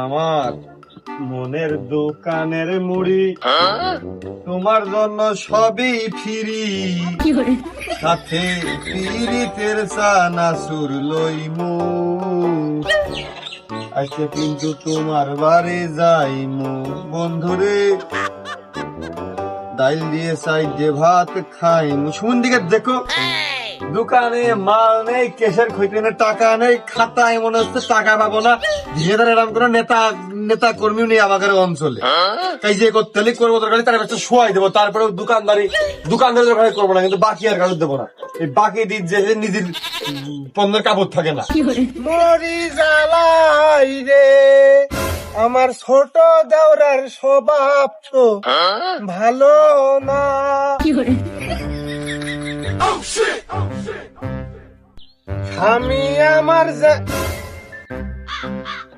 আমার মনের দোকানের মুড়ি তোমার জন্য সবই ফিরি, সাথে পিরিতের চানাচুর লইমু, আজকে কিন্তু তোমার বাড়ি যাইমু বন্ধুরে, ডাইল দিয়ে চাই যে ভাত খাইমু। শুন দিকে দেখো, দোকানে মাল নেই, কেশের খইতে নেই, টাকা নেই, খাতায় মনে হচ্ছে টাকা পাবো না। ধীরে এরকম কোনো নেতা কর্মীও নেই আমাদের অঞ্চলে। তাই যে করতে করবো দরকার তার কাছে শোয়াই দেবো, তারপরে দোকানদারি দরকার করবো না, কিন্তু বাকি আর কারোর দেবো না। এই বাকি দিন যে নিজের পণ্যের কাপড় থাকে না। মরি জ্বালাই রে, আমার ছোট দেওরার স্বভাব তো ভালো না। স্বামী আমার